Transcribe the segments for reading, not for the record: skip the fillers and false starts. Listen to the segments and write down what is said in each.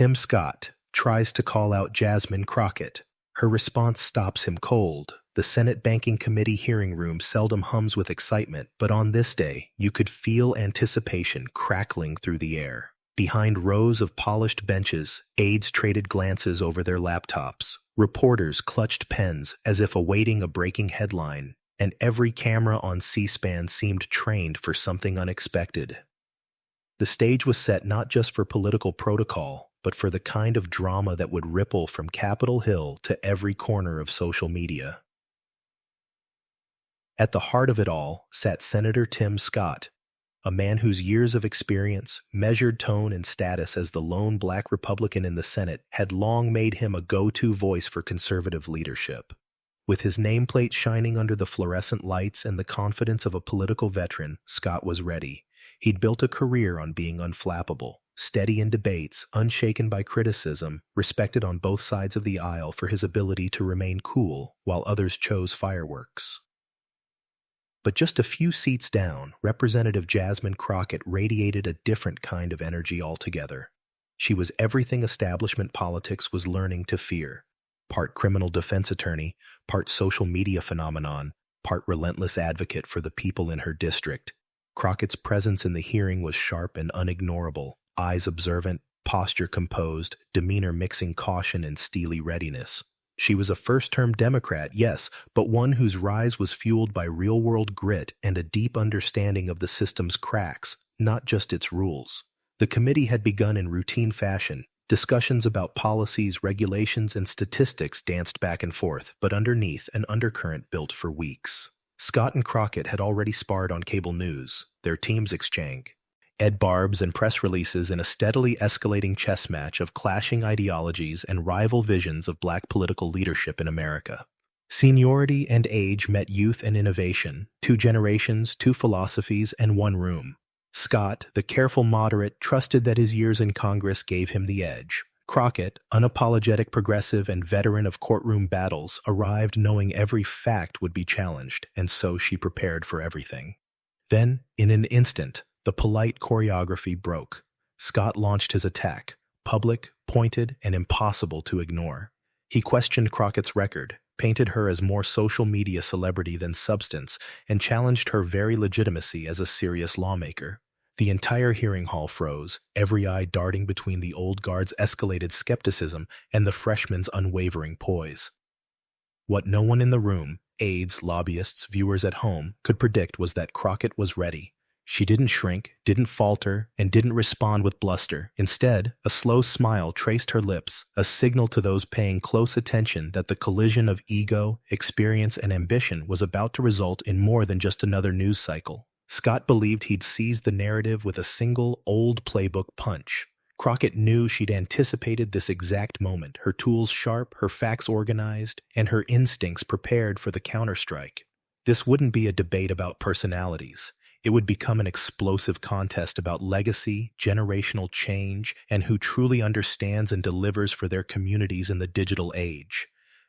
Tim Scott tries to call out Jasmine Crockett. Her response stops him cold. The Senate Banking Committee hearing room seldom hums with excitement, but on this day, you could feel anticipation crackling through the air. Behind rows of polished benches, aides traded glances over their laptops. Reporters clutched pens as if awaiting a breaking headline, and every camera on C-SPAN seemed trained for something unexpected. The stage was set not just for political protocol, but for the kind of drama that would ripple from Capitol Hill to every corner of social media. At the heart of it all sat Senator Tim Scott, a man whose years of experience, measured tone, and status as the lone black Republican in the Senate had long made him a go-to voice for conservative leadership. With his nameplate shining under the fluorescent lights and the confidence of a political veteran, Scott was ready. He'd built a career on being unflappable, steady in debates, unshaken by criticism, respected on both sides of the aisle for his ability to remain cool while others chose fireworks. But just a few seats down, Representative Jasmine Crockett radiated a different kind of energy altogether. She was everything establishment politics was learning to fear. Part criminal defense attorney, part social media phenomenon, part relentless advocate for the people in her district. Crockett's presence in the hearing was sharp and unignorable, eyes observant, posture composed, demeanor mixing caution and steely readiness. She was a first-term Democrat, yes, but one whose rise was fueled by real-world grit and a deep understanding of the system's cracks, not just its rules. The committee had begun in routine fashion. Discussions about policies, regulations, and statistics danced back and forth, but underneath, an undercurrent built for weeks. Scott and Crockett had already sparred on cable news, their teams exchanged barbs and press releases in a steadily escalating chess match of clashing ideologies and rival visions of black political leadership in America. Seniority and age met youth and innovation, 2 generations, 2 philosophies, and 1 room. Scott, the careful moderate, trusted that his years in Congress gave him the edge. Crockett, unapologetic progressive and veteran of courtroom battles, arrived knowing every fact would be challenged, and so she prepared for everything. Then, in an instant, the polite choreography broke. Scott launched his attack, public, pointed, and impossible to ignore. He questioned Crockett's record, painted her as more social media celebrity than substance, and challenged her very legitimacy as a serious lawmaker. The entire hearing hall froze, every eye darting between the old guard's escalated skepticism and the freshman's unwavering poise. What no one in the room, aides, lobbyists, viewers at home, could predict was that Crockett was ready. She didn't shrink, didn't falter, and didn't respond with bluster. Instead, a slow smile traced her lips, a signal to those paying close attention that the collision of ego, experience, and ambition was about to result in more than just another news cycle. Scott believed he'd seized the narrative with a single, old playbook punch. Crockett knew she'd anticipated this exact moment, her tools sharp, her facts organized, and her instincts prepared for the counterstrike. This wouldn't be a debate about personalities. It would become an explosive contest about legacy, generational change, and who truly understands and delivers for their communities in the digital age.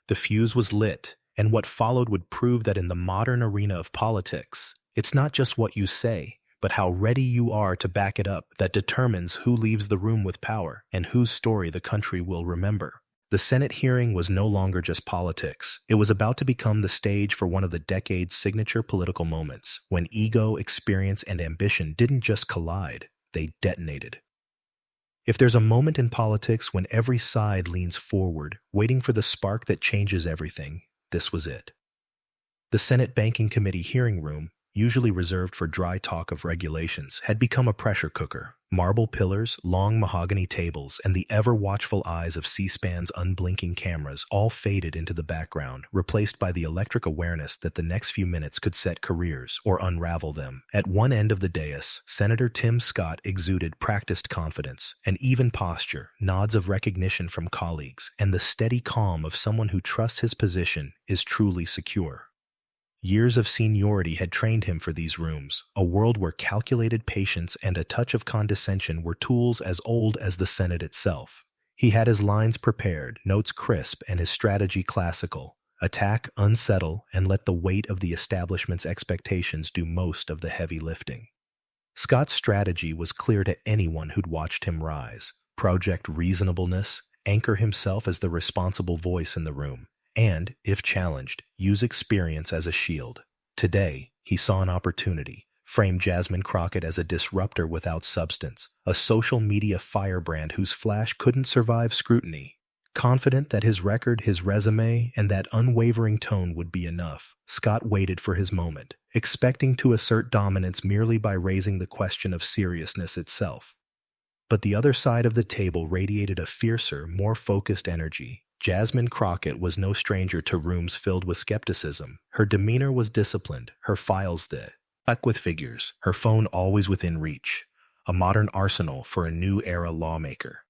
The fuse was lit, and what followed would prove that in the modern arena of politics, it's not just what you say, but how ready you are to back it up that determines who leaves the room with power and whose story the country will remember. The Senate hearing was no longer just politics. It was about to become the stage for one of the decade's signature political moments, when ego, experience, and ambition didn't just collide, they detonated. If there's a moment in politics when every side leans forward, waiting for the spark that changes everything, this was it. The Senate Banking Committee hearing room, usually reserved for dry talk of regulations, had become a pressure cooker. Marble pillars, long mahogany tables, and the ever-watchful eyes of C-SPAN's unblinking cameras all faded into the background, replaced by the electric awareness that the next few minutes could set careers or unravel them. At one end of the dais, Senator Tim Scott exuded practiced confidence, an even posture, nods of recognition from colleagues, and the steady calm of someone who trusts his position is truly secure. Years of seniority had trained him for these rooms, a world where calculated patience and a touch of condescension were tools as old as the Senate itself. He had his lines prepared, notes crisp, and his strategy classical. Attack, unsettle, and let the weight of the establishment's expectations do most of the heavy lifting. Scott's strategy was clear to anyone who'd watched him rise. project reasonableness, anchor himself as the responsible voice in the room, and, if challenged, use experience as a shield. Today, he saw an opportunity. Frame Jasmine Crockett as a disruptor without substance, a social media firebrand whose flash couldn't survive scrutiny. Confident that his record, his resume, and that unwavering tone would be enough, Scott waited for his moment, expecting to assert dominance merely by raising the question of seriousness itself. But the other side of the table radiated a fiercer, more focused energy. Jasmine Crockett was no stranger to rooms filled with skepticism. Her demeanor was disciplined, her files thick with figures, her phone always within reach, a modern arsenal for a new-era lawmaker.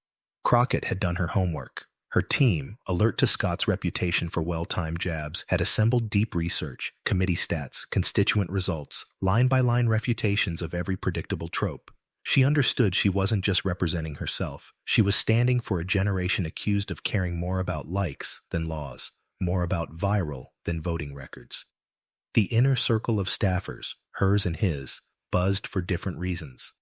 Crockett had done her homework. Her team, alert to Scott's reputation for well-timed jabs, had assembled deep research, committee stats, constituent results, line-by-line refutations of every predictable trope. She understood she wasn't just representing herself. She was standing for a generation accused of caring more about likes than laws, more about viral than voting records. The inner circle of staffers, hers and his, buzzed for different reasons.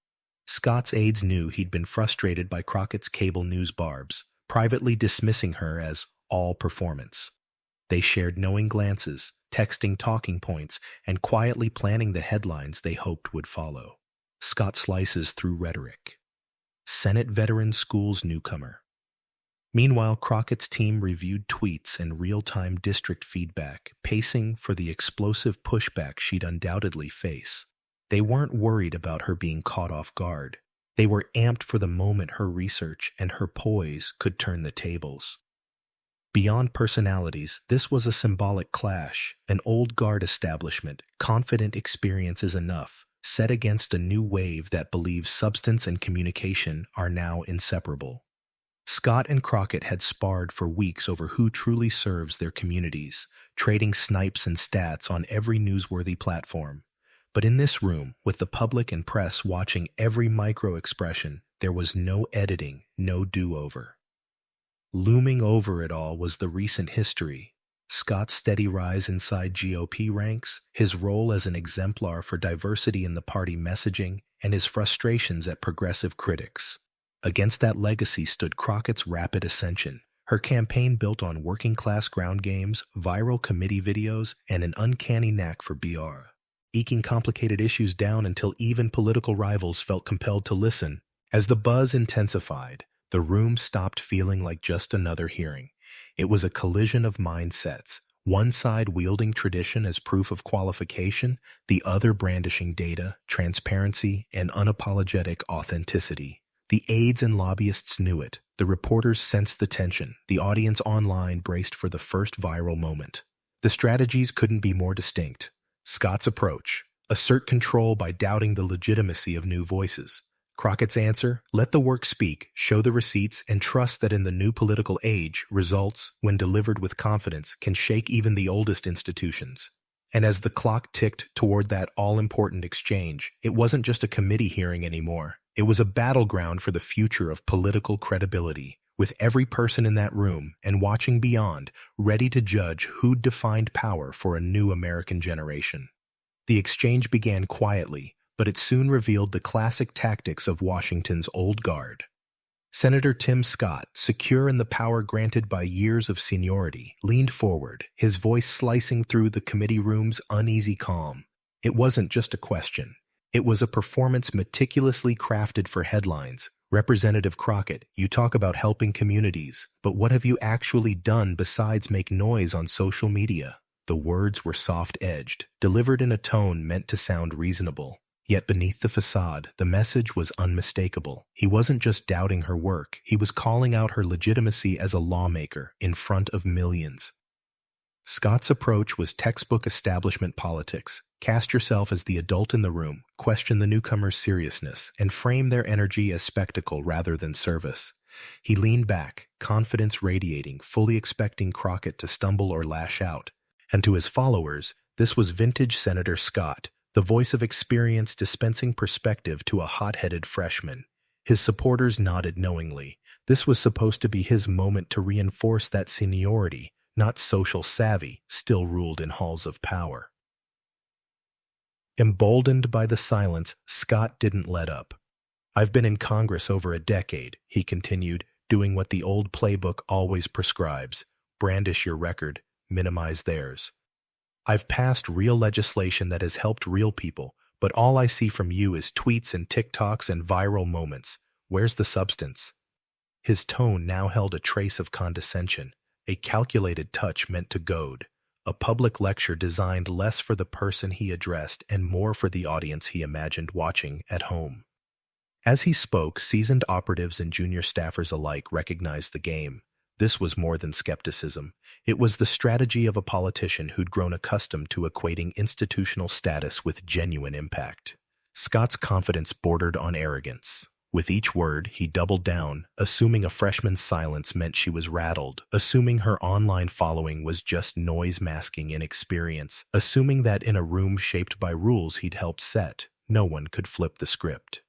Scott's aides knew he'd been frustrated by Crockett's cable news barbs, privately dismissing her as all performance. They shared knowing glances, texting talking points, and quietly planning the headlines they hoped would follow. Scott slices through rhetoric. Senate veteran schools newcomer. Meanwhile, Crockett's team reviewed tweets and real-time district feedback, pacing for the explosive pushback she'd undoubtedly face. They weren't worried about her being caught off guard. They were amped for the moment her research and her poise could turn the tables. Beyond personalities, this was a symbolic clash, an old guard establishment, confident experience is enough, set against a new wave that believes substance and communication are now inseparable. Scott and Crockett had sparred for weeks over who truly serves their communities, trading snipes and stats on every newsworthy platform. But in this room, with the public and press watching every micro-expression, there was no editing, no do-over. Looming over it all was the recent history. Scott's steady rise inside GOP ranks, his role as an exemplar for diversity in the party messaging, and his frustrations at progressive critics. Against that legacy stood Crockett's rapid ascension. Her campaign built on working-class ground games, viral committee videos, and an uncanny knack for BR. Eking complicated issues down until even political rivals felt compelled to listen. As the buzz intensified, the room stopped feeling like just another hearing. It was a collision of mindsets, one side wielding tradition as proof of qualification, the other brandishing data, transparency, and unapologetic authenticity. The aides and lobbyists knew it. The reporters sensed the tension. The audience online braced for the first viral moment. The strategies couldn't be more distinct. Scott's approach: assert control by doubting the legitimacy of new voices. Crockett's answer: let the work speak, show the receipts, and trust that in the new political age, results, when delivered with confidence, can shake even the oldest institutions. And as the clock ticked toward that all-important exchange, it wasn't just a committee hearing anymore. It was a battleground for the future of political credibility, with every person in that room, and watching beyond, ready to judge who'd defined power for a new American generation. The exchange began quietly, but it soon revealed the classic tactics of Washington's old guard. Senator Tim Scott, secure in the power granted by years of seniority, leaned forward, his voice slicing through the committee room's uneasy calm. It wasn't just a question. It was a performance meticulously crafted for headlines. Representative Crockett, you talk about helping communities, but what have you actually done besides make noise on social media? The words were soft-edged, delivered in a tone meant to sound reasonable. Yet beneath the facade, the message was unmistakable. He wasn't just doubting her work, he was calling out her legitimacy as a lawmaker in front of millions. Scott's approach was textbook establishment politics. Cast yourself as the adult in the room, question the newcomer's seriousness, and frame their energy as spectacle rather than service. He leaned back, confidence radiating, fully expecting Crockett to stumble or lash out. And to his followers, this was vintage Senator Scott, the voice of experience dispensing perspective to a hot-headed freshman. His supporters nodded knowingly. This was supposed to be his moment to reinforce that seniority, not social savvy, still ruled in halls of power. Emboldened by the silence, Scott didn't let up. I've been in Congress over a decade, he continued, doing what the old playbook always prescribes: brandish your record, minimize theirs. I've passed real legislation that has helped real people, but all I see from you is tweets and TikToks and viral moments. Where's the substance? His tone now held a trace of condescension, a calculated touch meant to goad, a public lecture designed less for the person he addressed and more for the audience he imagined watching at home. As he spoke, seasoned operatives and junior staffers alike recognized the game. This was more than skepticism. It was the strategy of a politician who'd grown accustomed to equating institutional status with genuine impact. Scott's confidence bordered on arrogance. With each word, he doubled down, assuming a freshman's silence meant she was rattled, assuming her online following was just noise masking inexperience, assuming that in a room shaped by rules he'd helped set, no one could flip the script.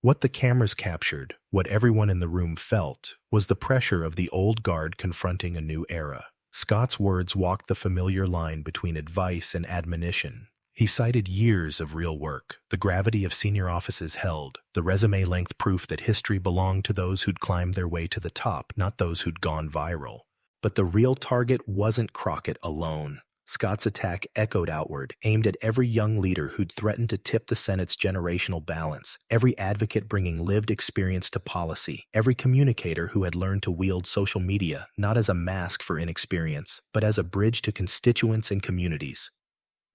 What the cameras captured, what everyone in the room felt, was the pressure of the old guard confronting a new era. Scott's words walked the familiar line between advice and admonition. He cited years of real work, the gravity of senior offices held, the resume-length proof that history belonged to those who'd climbed their way to the top, not those who'd gone viral. But the real target wasn't Crockett alone. Scott's attack echoed outward, aimed at every young leader who'd threatened to tip the Senate's generational balance, every advocate bringing lived experience to policy, every communicator who had learned to wield social media not as a mask for inexperience, but as a bridge to constituents and communities.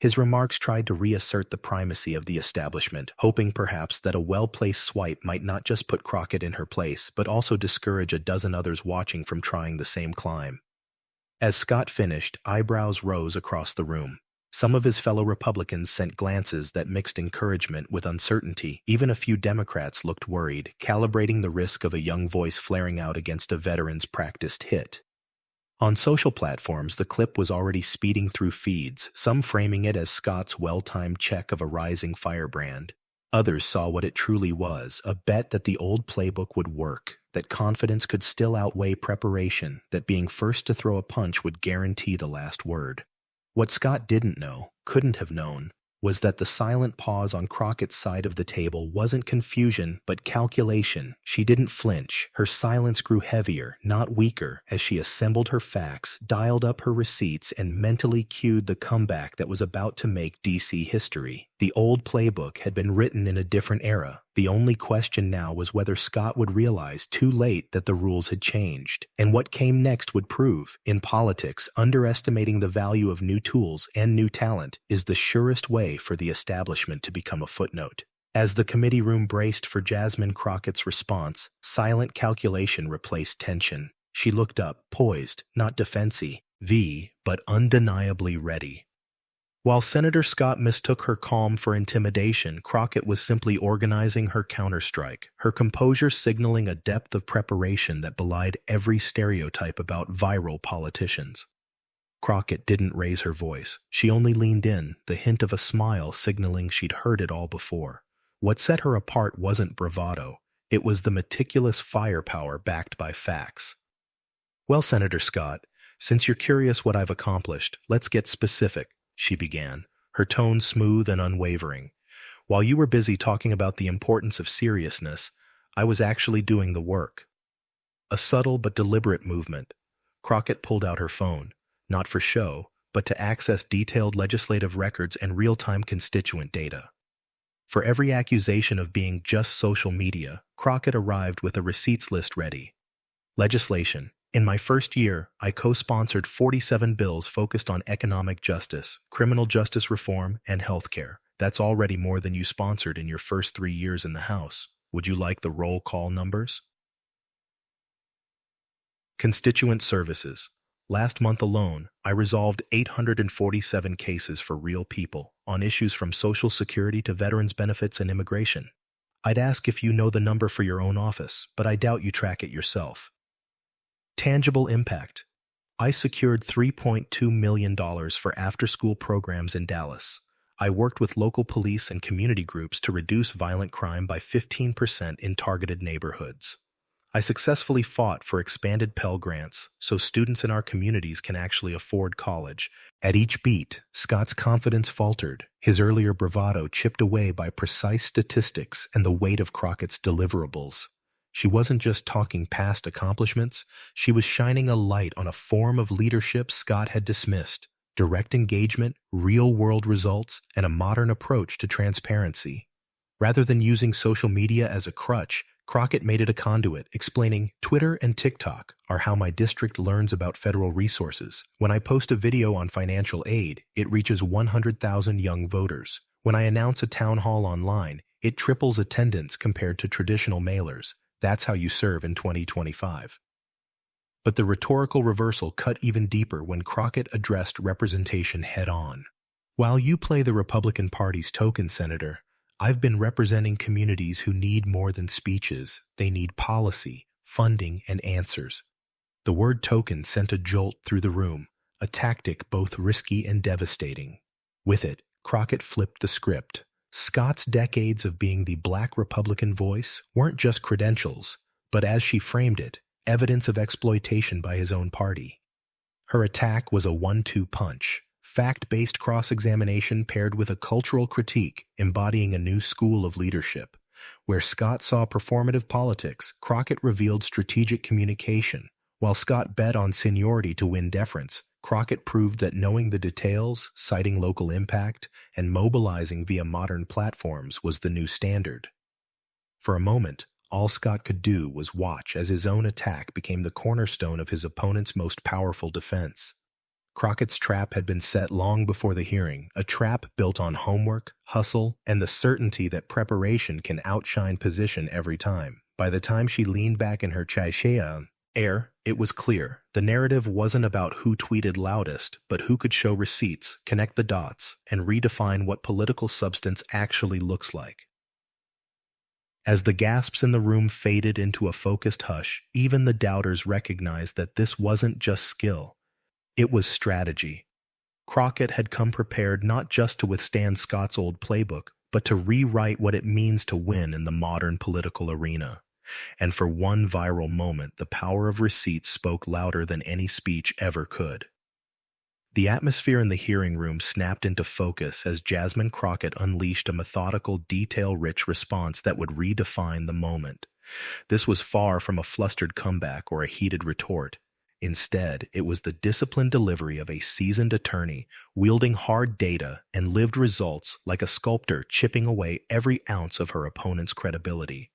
His remarks tried to reassert the primacy of the establishment, hoping perhaps that a well-placed swipe might not just put Crockett in her place, but also discourage a dozen others watching from trying the same climb. As Scott finished, eyebrows rose across the room. Some of his fellow Republicans sent glances that mixed encouragement with uncertainty. Even a few Democrats looked worried, calibrating the risk of a young voice flaring out against a veteran's practiced hit. On social platforms, the clip was already speeding through feeds, some framing it as Scott's well-timed check of a rising firebrand. Others saw what it truly was, a bet that the old playbook would work, that confidence could still outweigh preparation, that being first to throw a punch would guarantee the last word. What Scott didn't know, couldn't have known, was that the silent pause on Crockett's side of the table wasn't confusion, but calculation. She didn't flinch. Her silence grew heavier, not weaker, as she assembled her facts, dialed up her receipts, and mentally cued the comeback that was about to make DC history. The old playbook had been written in a different era. The only question now was whether Scott would realize too late that the rules had changed. And what came next would prove. In politics, underestimating the value of new tools and new talent is the surest way for the establishment to become a footnote. As the committee room braced for Jasmine Crockett's response, silent calculation replaced tension. She looked up, poised, not defensive, but undeniably ready. While Senator Scott mistook her calm for intimidation, Crockett was simply organizing her counterstrike, her composure signaling a depth of preparation that belied every stereotype about viral politicians. Crockett didn't raise her voice. She only leaned in, the hint of a smile signaling she'd heard it all before. What set her apart wasn't bravado. It was the meticulous firepower backed by facts. "Well, Senator Scott, since you're curious what I've accomplished, let's get specific," she began, her tone smooth and unwavering. "While you were busy talking about the importance of seriousness, I was actually doing the work." A subtle but deliberate movement. Crockett pulled out her phone, not for show, but to access detailed legislative records and real-time constituent data. For every accusation of being just social media, Crockett arrived with a receipts list ready. Legislation. In my first year, I co-sponsored 47 bills focused on economic justice, criminal justice reform, and healthcare. That's already more than you sponsored in your first 3 years in the House. Would you like the roll call numbers? Constituent services. Last month alone, I resolved 847 cases for real people on issues from Social Security to veterans benefits and immigration. I'd ask if you know the number for your own office, but I doubt you track it yourself. Tangible impact. I secured $3.2 million for after-school programs in Dallas. I worked with local police and community groups to reduce violent crime by 15% in targeted neighborhoods. I successfully fought for expanded Pell Grants so students in our communities can actually afford college. At each beat, Scott's confidence faltered, his earlier bravado chipped away by precise statistics and the weight of Crockett's deliverables. She wasn't just talking past accomplishments, she was shining a light on a form of leadership Scott had dismissed: direct engagement, real-world results, and a modern approach to transparency. Rather than using social media as a crutch, Crockett made it a conduit, explaining, "Twitter and TikTok are how my district learns about federal resources. When I post a video on financial aid, it reaches 100,000 young voters. When I announce a town hall online, it triples attendance compared to traditional mailers. That's how you serve in 2025. But the rhetorical reversal cut even deeper when Crockett addressed representation head-on. "While you play the Republican Party's token senator, I've been representing communities who need more than speeches. They need policy, funding, and answers." The word token sent a jolt through the room, a tactic both risky and devastating. With it, Crockett flipped the script. Scott's decades of being the Black Republican voice weren't just credentials, but as she framed it, evidence of exploitation by his own party. Her attack was a 1-2 punch. Fact-based cross-examination paired with a cultural critique embodying a new school of leadership. Where Scott saw performative politics, Crockett revealed strategic communication. While Scott bet on seniority to win deference, Crockett proved that knowing the details, citing local impact, and mobilizing via modern platforms was the new standard. For a moment, all Scott could do was watch as his own attack became the cornerstone of his opponent's most powerful defense. Crockett's trap had been set long before the hearing, a trap built on homework, hustle, and the certainty that preparation can outshine position every time. By the time she leaned back in her chaise air, it was clear. The narrative wasn't about who tweeted loudest, but who could show receipts, connect the dots, and redefine what political substance actually looks like. As the gasps in the room faded into a focused hush, even the doubters recognized that this wasn't just skill. It was strategy. Crockett had come prepared not just to withstand Scott's old playbook, but to rewrite what it means to win in the modern political arena. And for one viral moment, the power of receipts spoke louder than any speech ever could. The atmosphere in the hearing room snapped into focus as Jasmine Crockett unleashed a methodical, detail-rich response that would redefine the moment. This was far from a flustered comeback or a heated retort. Instead, it was the disciplined delivery of a seasoned attorney, wielding hard data and lived results like a sculptor chipping away every ounce of her opponent's credibility.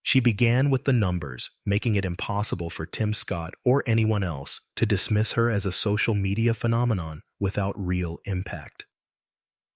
She began with the numbers, making it impossible for Tim Scott or anyone else to dismiss her as a social media phenomenon without real impact.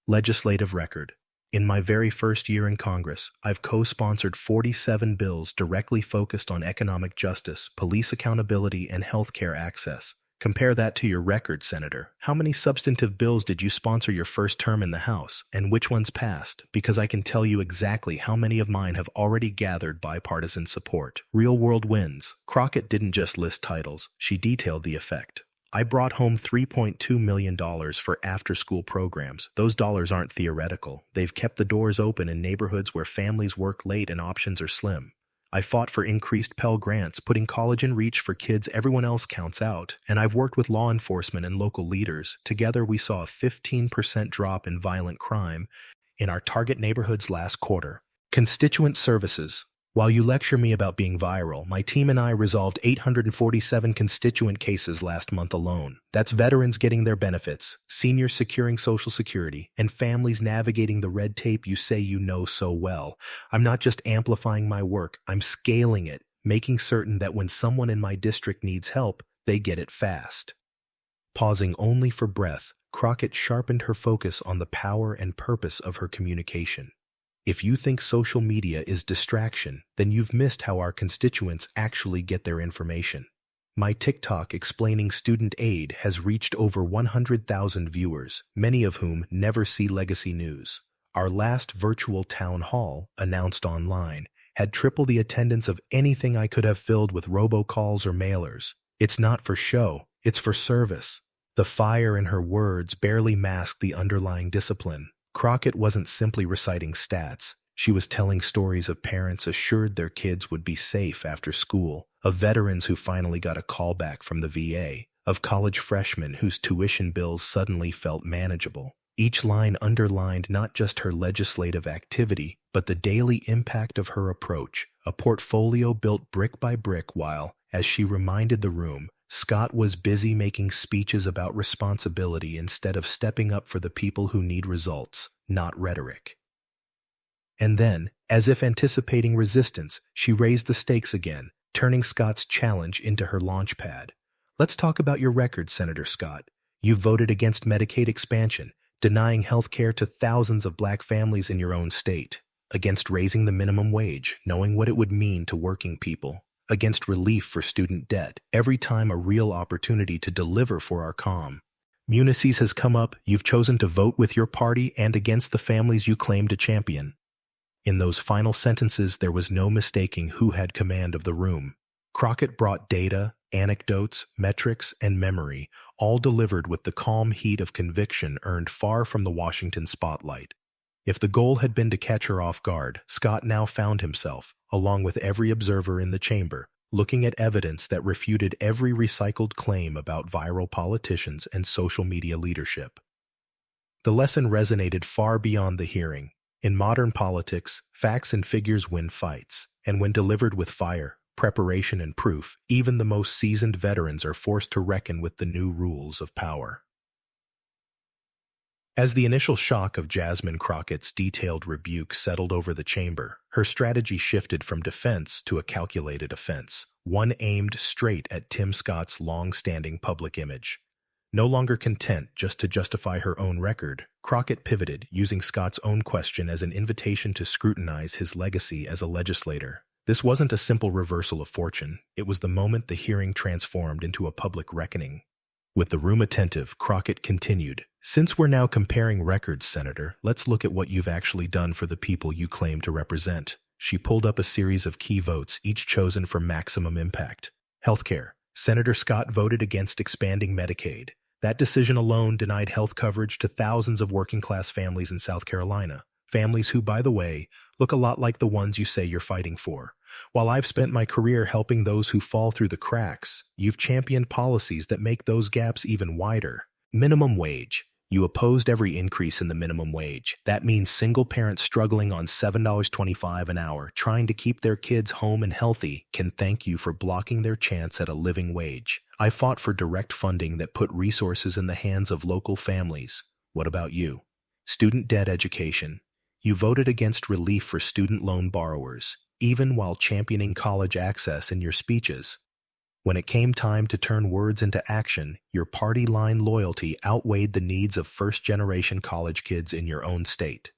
Legislative record. In my very first year in Congress, I've co-sponsored 47 bills directly focused on economic justice, police accountability, and healthcare access. Compare that to your record, Senator. How many substantive bills did you sponsor your first term in the House, and which ones passed? Because I can tell you exactly how many of mine have already gathered bipartisan support. Real-world wins. Crockett didn't just list titles, she detailed the effect. I brought home $3.2 million for after-school programs. Those dollars aren't theoretical. They've kept the doors open in neighborhoods where families work late and options are slim. I fought for increased Pell Grants, putting college in reach for kids everyone else counts out. And I've worked with law enforcement and local leaders. Together, we saw a 15% drop in violent crime in our target neighborhoods last quarter. Constituent services. While you lecture me about being viral, my team and I resolved 847 constituent cases last month alone. That's veterans getting their benefits, seniors securing Social Security, and families navigating the red tape you say you know so well. I'm not just amplifying my work, I'm scaling it, making certain that when someone in my district needs help, they get it fast. Pausing only for breath, Crockett sharpened her focus on the power and purpose of her communication. If you think social media is distraction, then you've missed how our constituents actually get their information. My TikTok explaining student aid has reached over 100,000 viewers, many of whom never see legacy news. Our last virtual town hall, announced online, had triple the attendance of anything I could have filled with robocalls or mailers. It's not for show, it's for service. The fire in her words barely masked the underlying discipline. Crockett wasn't simply reciting stats. She was telling stories of parents assured their kids would be safe after school, of veterans who finally got a call back from the VA, of college freshmen whose tuition bills suddenly felt manageable. Each line underlined not just her legislative activity, but the daily impact of her approach, a portfolio built brick by brick while, as she reminded the room, Scott was busy making speeches about responsibility instead of stepping up for the people who need results, not rhetoric. And then, as if anticipating resistance, she raised the stakes again, turning Scott's challenge into her launch pad. Let's talk about your record, Senator Scott. You voted against Medicaid expansion, denying health care to thousands of black families in your own state, against raising the minimum wage, knowing what it would mean to working people, against relief for student debt, every time a real opportunity to deliver for our communities has come up, you've chosen to vote with your party and against the families you claim to champion. In those final sentences, there was no mistaking who had command of the room. Crockett brought data, anecdotes, metrics, and memory, all delivered with the calm heat of conviction earned far from the Washington spotlight. If the goal had been to catch her off guard, Scott now found himself, along with every observer in the chamber, looking at evidence that refuted every recycled claim about viral politicians and social media leadership. The lesson resonated far beyond the hearing. In modern politics, facts and figures win fights, and when delivered with fire, preparation, and proof, even the most seasoned veterans are forced to reckon with the new rules of power. As the initial shock of Jasmine Crockett's detailed rebuke settled over the chamber, her strategy shifted from defense to a calculated offense, one aimed straight at Tim Scott's long-standing public image. No longer content just to justify her own record, Crockett pivoted, using Scott's own question as an invitation to scrutinize his legacy as a legislator. This wasn't a simple reversal of fortune. It was the moment the hearing transformed into a public reckoning. With the room attentive, Crockett continued, "Since we're now comparing records, Senator, let's look at what you've actually done for the people you claim to represent." She pulled up a series of key votes, each chosen for maximum impact. Healthcare. Senator Scott voted against expanding Medicaid. That decision alone denied health coverage to thousands of working-class families in South Carolina. Families who, by the way, look a lot like the ones you say you're fighting for. While I've spent my career helping those who fall through the cracks, you've championed policies that make those gaps even wider. Minimum wage. You opposed every increase in the minimum wage. That means single parents struggling on $7.25 an hour, trying to keep their kids home and healthy, can thank you for blocking their chance at a living wage. I fought for direct funding that put resources in the hands of local families. What about you? Student debt education. You voted against relief for student loan borrowers, even while championing college access in your speeches. When it came time to turn words into action, your party line loyalty outweighed the needs of first-generation college kids in your own state.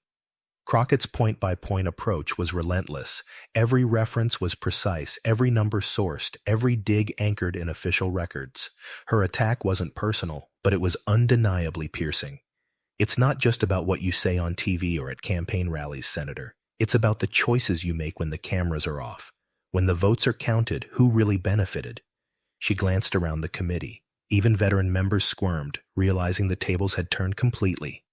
Crockett's point-by-point approach was relentless. Every reference was precise, every number sourced, every dig anchored in official records. Her attack wasn't personal, but it was undeniably piercing. It's not just about what you say on TV or at campaign rallies, Senator. It's about the choices you make when the cameras are off. When the votes are counted, who really benefited? She glanced around the committee. Even veteran members squirmed, realizing the tables had turned completely.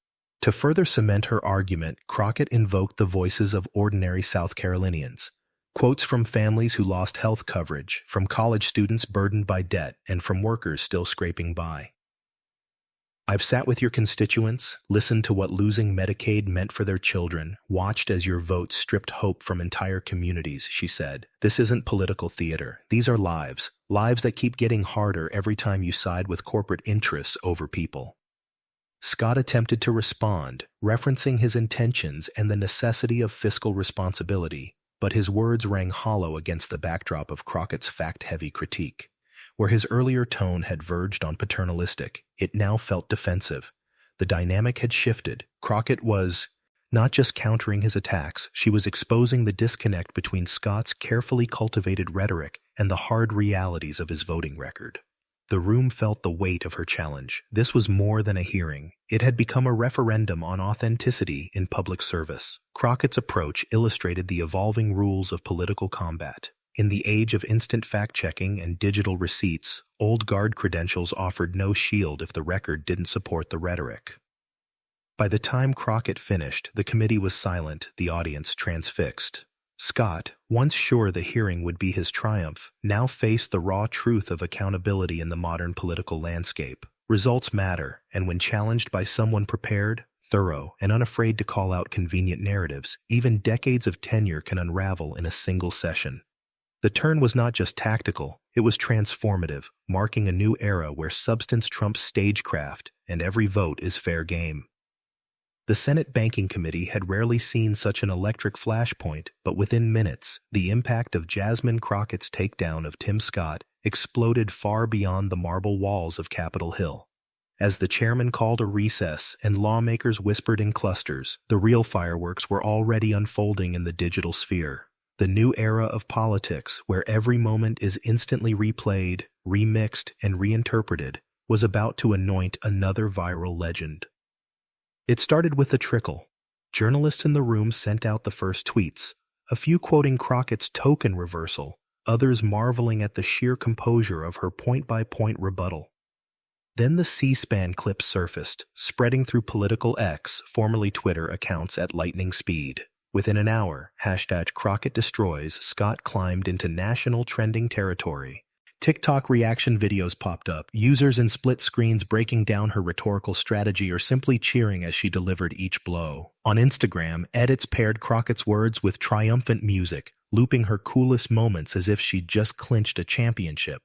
To further cement her argument, Crockett invoked the voices of ordinary South Carolinians. Quotes from families who lost health coverage, from college students burdened by debt, and from workers still scraping by. I've sat with your constituents, listened to what losing Medicaid meant for their children, watched as your vote stripped hope from entire communities, she said. This isn't political theater. These are lives. Lives that keep getting harder every time you side with corporate interests over people. Scott attempted to respond, referencing his intentions and the necessity of fiscal responsibility, but his words rang hollow against the backdrop of Crockett's fact-heavy critique. Where his earlier tone had verged on paternalistic, it now felt defensive. The dynamic had shifted. Crockett was not just countering his attacks, she was exposing the disconnect between Scott's carefully cultivated rhetoric and the hard realities of his voting record. The room felt the weight of her challenge. This was more than a hearing. It had become a referendum on authenticity in public service. Crockett's approach illustrated the evolving rules of political combat. In the age of instant fact-checking and digital receipts, old guard credentials offered no shield if the record didn't support the rhetoric. By the time Crockett finished, the committee was silent, the audience transfixed. Scott, once sure the hearing would be his triumph, now faced the raw truth of accountability in the modern political landscape. Results matter, and when challenged by someone prepared, thorough, and unafraid to call out convenient narratives, even decades of tenure can unravel in a single session. The turn was not just tactical, it was transformative, marking a new era where substance trumps stagecraft, and every vote is fair game. The Senate Banking Committee had rarely seen such an electric flashpoint, but within minutes, the impact of Jasmine Crockett's takedown of Tim Scott exploded far beyond the marble walls of Capitol Hill. As the chairman called a recess and lawmakers whispered in clusters, the real fireworks were already unfolding in the digital sphere. The new era of politics, where every moment is instantly replayed, remixed, and reinterpreted, was about to anoint another viral legend. It started with a trickle. Journalists in the room sent out the first tweets, a few quoting Crockett's token reversal, others marveling at the sheer composure of her point-by-point rebuttal. Then the C-SPAN clip surfaced, spreading through political X, formerly Twitter, accounts at lightning speed. Within an hour, #CrocketDestroys Scott climbed into national trending territory. TikTok reaction videos popped up, users in split screens breaking down her rhetorical strategy or simply cheering as she delivered each blow. On Instagram, edits paired Crockett's words with triumphant music, looping her coolest moments as if she'd just clinched a championship.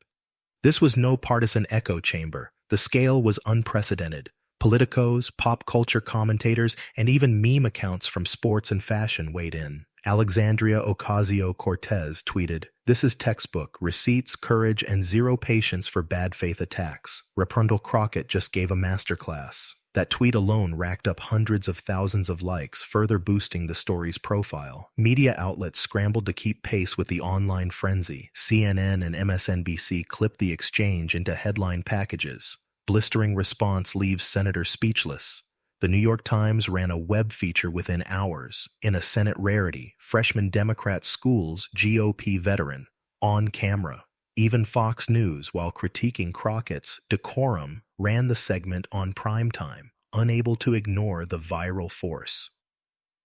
This was no partisan echo chamber. The scale was unprecedented. Politicos, pop culture commentators, and even meme accounts from sports and fashion weighed in. Alexandria Ocasio-Cortez tweeted, "This is textbook, receipts, courage, and zero patience for bad faith attacks. Rapunzel Crockett just gave a masterclass." That tweet alone racked up hundreds of thousands of likes, further boosting the story's profile. Media outlets scrambled to keep pace with the online frenzy. CNN and MSNBC clipped the exchange into headline packages. Blistering response leaves senators speechless. The New York Times ran a web feature within hours. In a Senate rarity, freshman Democrat schools GOP veteran, on camera. Even Fox News, while critiquing Crockett's decorum, ran the segment on primetime, unable to ignore the viral force.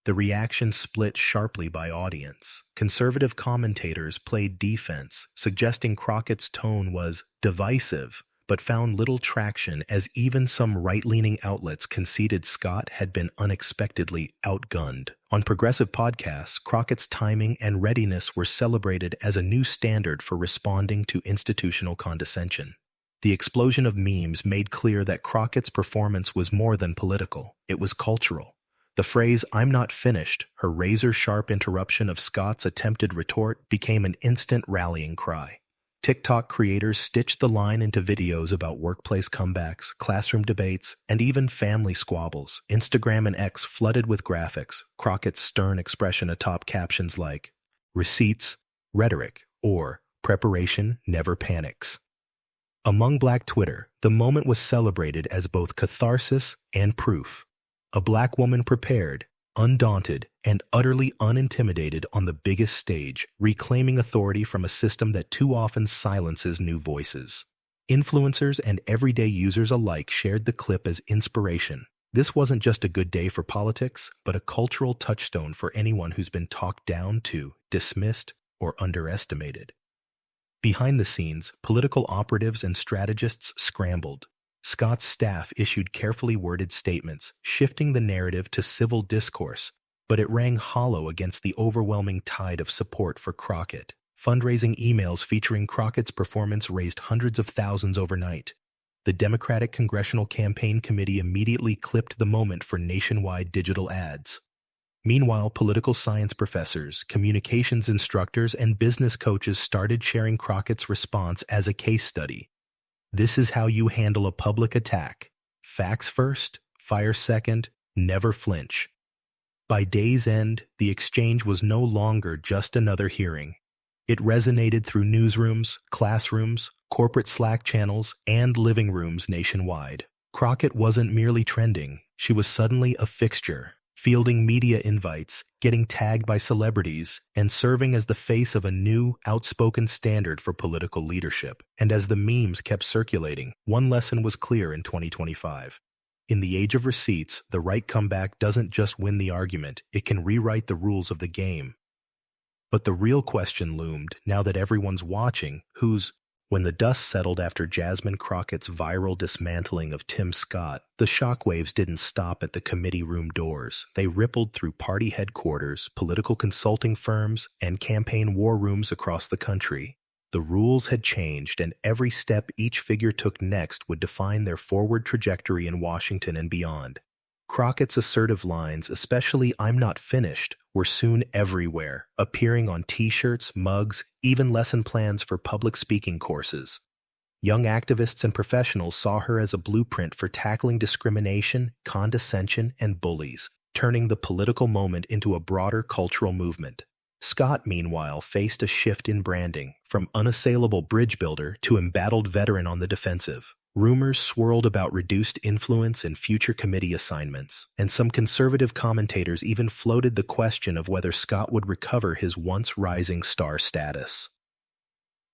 The reaction split sharply by audience. Conservative commentators played defense, suggesting Crockett's tone was divisive, but found little traction as even some right-leaning outlets conceded Scott had been unexpectedly outgunned. On progressive podcasts, Crockett's timing and readiness were celebrated as a new standard for responding to institutional condescension. The explosion of memes made clear that Crockett's performance was more than political. It was cultural. The phrase, "I'm not finished," her razor-sharp interruption of Scott's attempted retort, became an instant rallying cry. TikTok creators stitched the line into videos about workplace comebacks, classroom debates, and even family squabbles. Instagram and X flooded with graphics, Crockett's stern expression atop captions like, "Receipts, rhetoric," or "Preparation never panics." Among Black Twitter, the moment was celebrated as both catharsis and proof. A Black woman prepared, undaunted, and utterly unintimidated on the biggest stage, reclaiming authority from a system that too often silences new voices. Influencers and everyday users alike shared the clip as inspiration. This wasn't just a good day for politics, but a cultural touchstone for anyone who's been talked down to, dismissed, or underestimated. Behind the scenes, political operatives and strategists scrambled. Scott's staff issued carefully worded statements, shifting the narrative to civil discourse, but it rang hollow against the overwhelming tide of support for Crockett. Fundraising emails featuring Crockett's performance raised hundreds of thousands overnight. The Democratic Congressional Campaign Committee immediately clipped the moment for nationwide digital ads. Meanwhile, political science professors, communications instructors, and business coaches started sharing Crockett's response as a case study. This is how you handle a public attack. Facts first, fire second, never flinch. By day's end, the exchange was no longer just another hearing. It resonated through newsrooms, classrooms, corporate Slack channels, and living rooms nationwide. Crockett wasn't merely trending, she was suddenly a fixture, fielding media invites, getting tagged by celebrities, and serving as the face of a new, outspoken standard for political leadership. And as the memes kept circulating, one lesson was clear in 2025. In the age of receipts, the right comeback doesn't just win the argument, it can rewrite the rules of the game. But the real question loomed, now that everyone's watching, when the dust settled after Jasmine Crockett's viral dismantling of Tim Scott, the shockwaves didn't stop at the committee room doors. They rippled through party headquarters, political consulting firms, and campaign war rooms across the country. The rules had changed, and every step each figure took next would define their forward trajectory in Washington and beyond. Crockett's assertive lines, especially "I'm not finished," were soon everywhere, appearing on t-shirts, mugs, even lesson plans for public speaking courses. Young activists and professionals saw her as a blueprint for tackling discrimination, condescension, and bullies, turning the political moment into a broader cultural movement. Scott, meanwhile, faced a shift in branding, from unassailable bridge builder to embattled veteran on the defensive. Rumors swirled about reduced influence and future committee assignments, and some conservative commentators even floated the question of whether Scott would recover his once rising star status.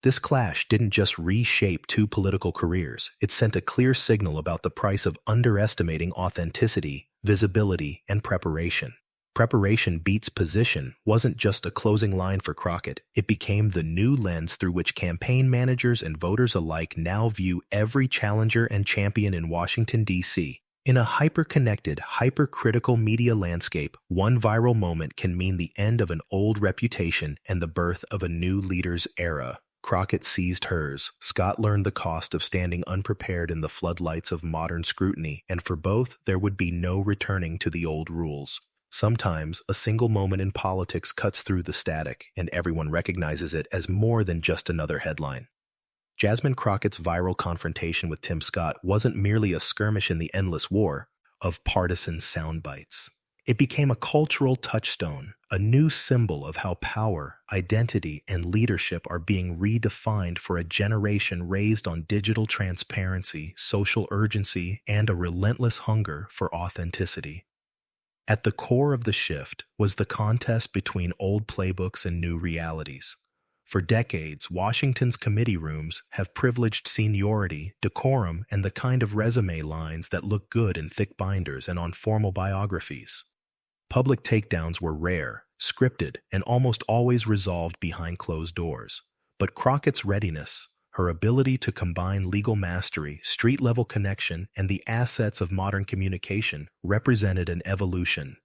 This clash didn't just reshape two political careers, it sent a clear signal about the price of underestimating authenticity, visibility, and preparation. Preparation beats position wasn't just a closing line for Crockett, it became the new lens through which campaign managers and voters alike now view every challenger and champion in Washington, D.C. In a hyper-connected, hypercritical media landscape, one viral moment can mean the end of an old reputation and the birth of a new leader's era. Crockett seized hers. Scott learned the cost of standing unprepared in the floodlights of modern scrutiny, and for both, there would be no returning to the old rules. Sometimes, a single moment in politics cuts through the static, and everyone recognizes it as more than just another headline. Jasmine Crockett's viral confrontation with Tim Scott wasn't merely a skirmish in the endless war of partisan soundbites. It became a cultural touchstone, a new symbol of how power, identity, and leadership are being redefined for a generation raised on digital transparency, social urgency, and a relentless hunger for authenticity. At the core of the shift was the contest between old playbooks and new realities. For decades, Washington's committee rooms have privileged seniority, decorum, and the kind of resume lines that look good in thick binders and on formal biographies. Public takedowns were rare, scripted, and almost always resolved behind closed doors. But Crockett's readiness, her ability to combine legal mastery, street-level connection, and the assets of modern communication represented an evolution.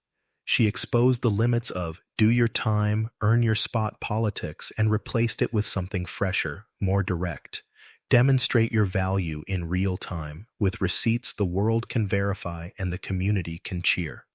She exposed the limits of do your time, earn your spot politics and replaced it with something fresher, more direct. Demonstrate your value in real time, with receipts the world can verify and the community can cheer.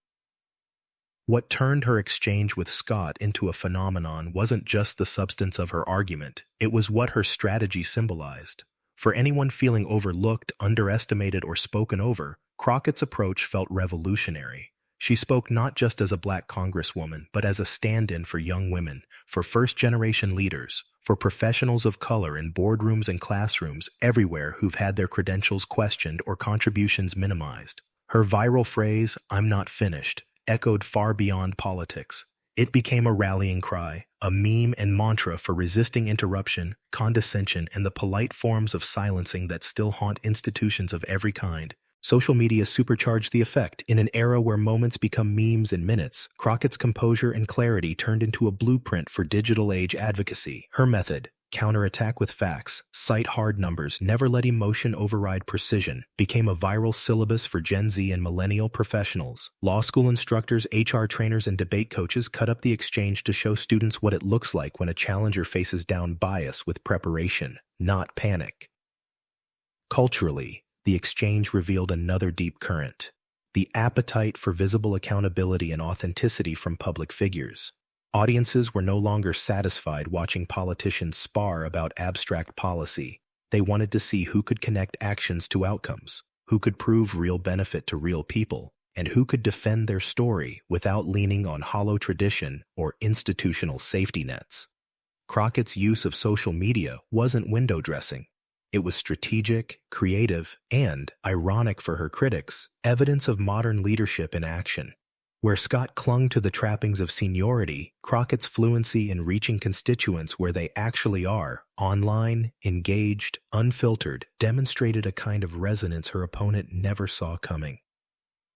What turned her exchange with Scott into a phenomenon wasn't just the substance of her argument, it was what her strategy symbolized. For anyone feeling overlooked, underestimated, or spoken over, Crockett's approach felt revolutionary. She spoke not just as a black congresswoman, but as a stand-in for young women, for first-generation leaders, for professionals of color in boardrooms and classrooms everywhere who've had their credentials questioned or contributions minimized. Her viral phrase, "I'm not finished," echoed far beyond politics. It became a rallying cry, a meme and mantra for resisting interruption, condescension, and the polite forms of silencing that still haunt institutions of every kind. Social media supercharged the effect. In an era where moments become memes in minutes, Crockett's composure and clarity turned into a blueprint for digital age advocacy. Her method, counterattack with facts, cite hard numbers, never let emotion override precision, became a viral syllabus for Gen Z and millennial professionals. Law school instructors, HR trainers, and debate coaches cut up the exchange to show students what it looks like when a challenger faces down bias with preparation, not panic. Culturally, the exchange revealed another deep current: the appetite for visible accountability and authenticity from public figures. Audiences were no longer satisfied watching politicians spar about abstract policy. They wanted to see who could connect actions to outcomes, who could prove real benefit to real people, and who could defend their story without leaning on hollow tradition or institutional safety nets. Crockett's use of social media wasn't window dressing. It was strategic, creative, and, ironic for her critics, evidence of modern leadership in action. Where Scott clung to the trappings of seniority, Crockett's fluency in reaching constituents where they actually are, online, engaged, unfiltered, demonstrated a kind of resonance her opponent never saw coming.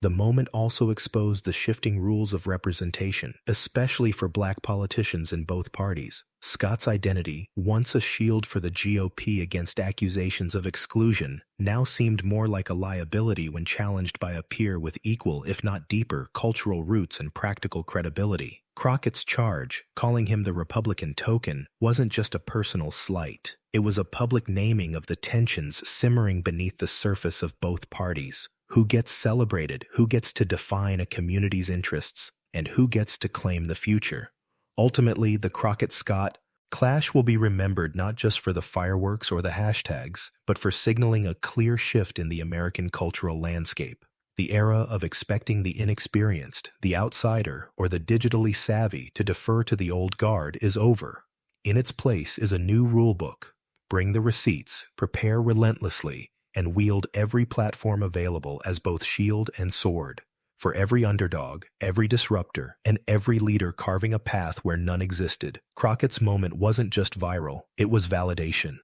The moment also exposed the shifting rules of representation, especially for black politicians in both parties. Scott's identity, once a shield for the GOP against accusations of exclusion, now seemed more like a liability when challenged by a peer with equal, if not deeper, cultural roots and practical credibility. Crockett's charge, calling him the Republican token, wasn't just a personal slight. It was a public naming of the tensions simmering beneath the surface of both parties. Who gets celebrated, who gets to define a community's interests, and who gets to claim the future. Ultimately, the Crockett-Scott clash will be remembered not just for the fireworks or the hashtags, but for signaling a clear shift in the American cultural landscape. The era of expecting the inexperienced, the outsider, or the digitally savvy to defer to the old guard is over. In its place is a new rulebook. Bring the receipts, prepare relentlessly, and wield every platform available as both shield and sword. For every underdog, every disruptor, and every leader carving a path where none existed, Crockett's moment wasn't just viral, it was validation.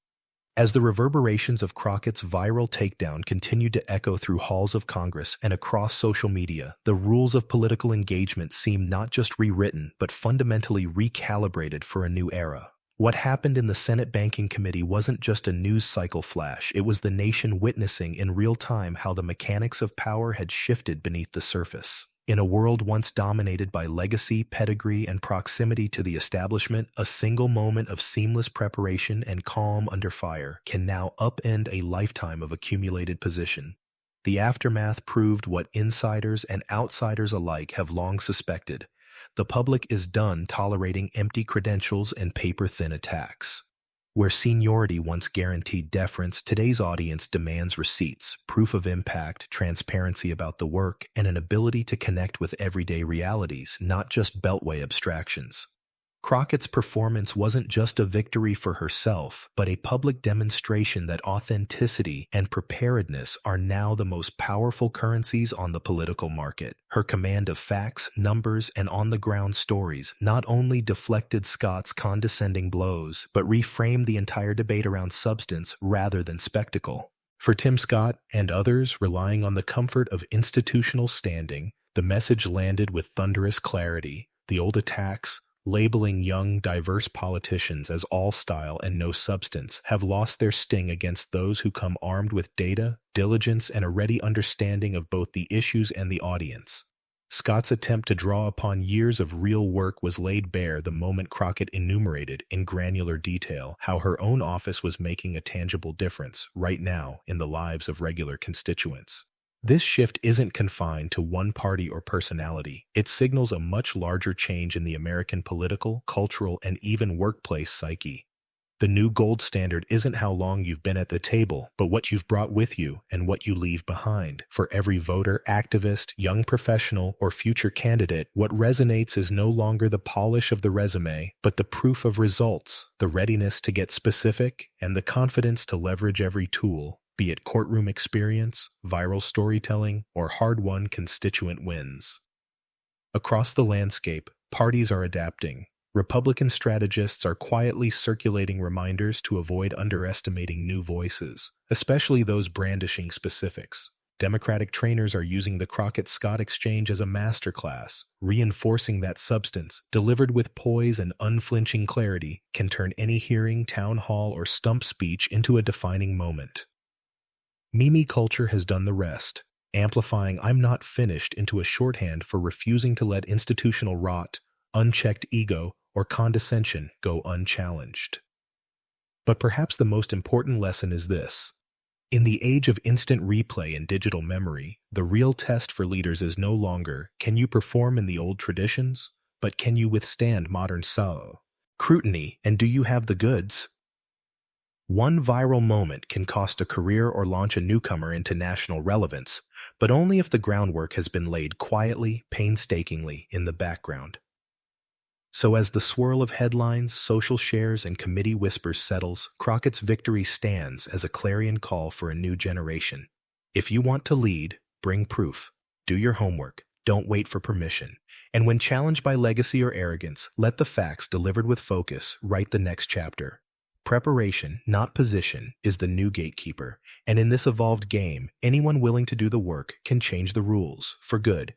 As the reverberations of Crockett's viral takedown continued to echo through halls of Congress and across social media, the rules of political engagement seemed not just rewritten, but fundamentally recalibrated for a new era. What happened in the Senate Banking Committee wasn't just a news cycle flash, it was the nation witnessing in real time how the mechanics of power had shifted beneath the surface. In a world once dominated by legacy, pedigree, and proximity to the establishment, a single moment of seamless preparation and calm under fire can now upend a lifetime of accumulated position. The aftermath proved what insiders and outsiders alike have long suspected. The public is done tolerating empty credentials and paper-thin attacks. Where seniority once guaranteed deference, today's audience demands receipts, proof of impact, transparency about the work, and an ability to connect with everyday realities, not just beltway abstractions. Crockett's performance wasn't just a victory for herself, but a public demonstration that authenticity and preparedness are now the most powerful currencies on the political market. Her command of facts, numbers, and on-the-ground stories not only deflected Scott's condescending blows, but reframed the entire debate around substance rather than spectacle. For Tim Scott and others relying on the comfort of institutional standing, the message landed with thunderous clarity. The old attacks, labeling young, diverse politicians as all style and no substance, have lost their sting against those who come armed with data, diligence, and a ready understanding of both the issues and the audience. Scott's attempt to draw upon years of real work was laid bare the moment Crockett enumerated in granular detail how her own office was making a tangible difference right now in the lives of regular constituents. This shift isn't confined to one party or personality. It signals a much larger change in the American political, cultural, and even workplace psyche. The new gold standard isn't how long you've been at the table, but what you've brought with you and what you leave behind. For every voter, activist, young professional, or future candidate, what resonates is no longer the polish of the resume, but the proof of results, the readiness to get specific, and the confidence to leverage every tool, be it courtroom experience, viral storytelling, or hard-won constituent wins. Across the landscape, parties are adapting. Republican strategists are quietly circulating reminders to avoid underestimating new voices, especially those brandishing specifics. Democratic trainers are using the Crockett-Scott exchange as a masterclass, reinforcing that substance, delivered with poise and unflinching clarity, can turn any hearing, town hall, or stump speech into a defining moment. Meme culture has done the rest, amplifying "I'm not finished" into a shorthand for refusing to let institutional rot, unchecked ego, or condescension go unchallenged. But perhaps the most important lesson is this. In the age of instant replay and digital memory, the real test for leaders is no longer, can you perform in the old traditions, but can you withstand modern scrutiny, and do you have the goods? One viral moment can cost a career or launch a newcomer into national relevance, but only if the groundwork has been laid quietly, painstakingly in the background. So as the swirl of headlines, social shares, and committee whispers settles, Crockett's victory stands as a clarion call for a new generation. If you want to lead, bring proof. Do your homework. Don't wait for permission. And when challenged by legacy or arrogance, let the facts delivered with focus write the next chapter. Preparation, not position, is the new gatekeeper, and in this evolved game, anyone willing to do the work can change the rules, for good.